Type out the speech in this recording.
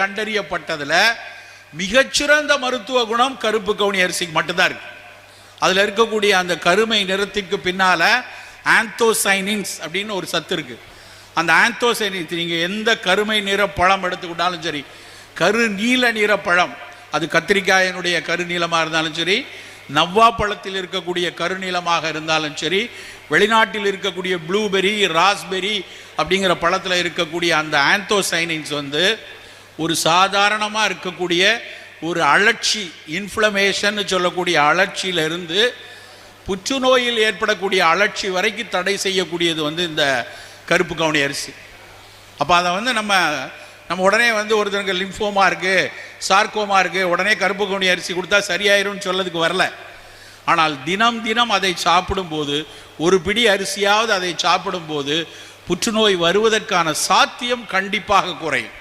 கண்டறியப்பட்டதுல மிகச்சிறந்த மருத்துவ குணம் கருப்பு கவுனி அரிசிக்கு மட்டும்தான் இருக்கு. அதுல இருக்கக்கூடிய அந்த கருமை நிறத்திற்கு பின்னால ஆந்தோசைனின்ஸ் அப்படின்னு ஒரு சத்து இருக்கு. அந்த ஆந்தோசைனின்ஸ் நீங்க எந்த கருமை நிற பழம் எடுத்துக்கிட்டாலும் சரி, கரு நீல நிற பழம், அது கத்திரிக்காயினுடைய கருநீளமாக இருந்தாலும் சரி, நவ்வா பழத்தில் இருக்கக்கூடிய கருநீளமாக இருந்தாலும் சரி, வெளிநாட்டில் இருக்கக்கூடிய ப்ளூபெரி ராஸ்பெரி அப்படிங்கிற பழத்தில் இருக்கக்கூடிய அந்த ஆந்தோசைனின்ஸ் ஒரு சாதாரணமாக இருக்கக்கூடிய ஒரு அழற்சி, இன்ஃப்ளமேஷன் சொல்லக்கூடிய அழற்சியிலிருந்து புற்றுநோயில் ஏற்படக்கூடிய அழற்சி வரைக்கும் தடை செய்யக்கூடியது இந்த கருப்பு கவுனி அரிசி. அப்போ அதை நம்ம உடனே ஒருத்தருக்கு லிம்ஃபோமா இருக்குது, சார்கோமா இருக்குது, உடனே கருப்பு கவுனி அரிசி கொடுத்தா சரியாயிரும்னு சொல்லதுக்கு வரல. ஆனால் தினம் தினம் அதை சாப்பிடும்போது, ஒரு பிடி அரிசியாவது அதை சாப்பிடும்போது புற்றுநோய் வருவதற்கான சாத்தியம் கண்டிப்பாக குறையும்.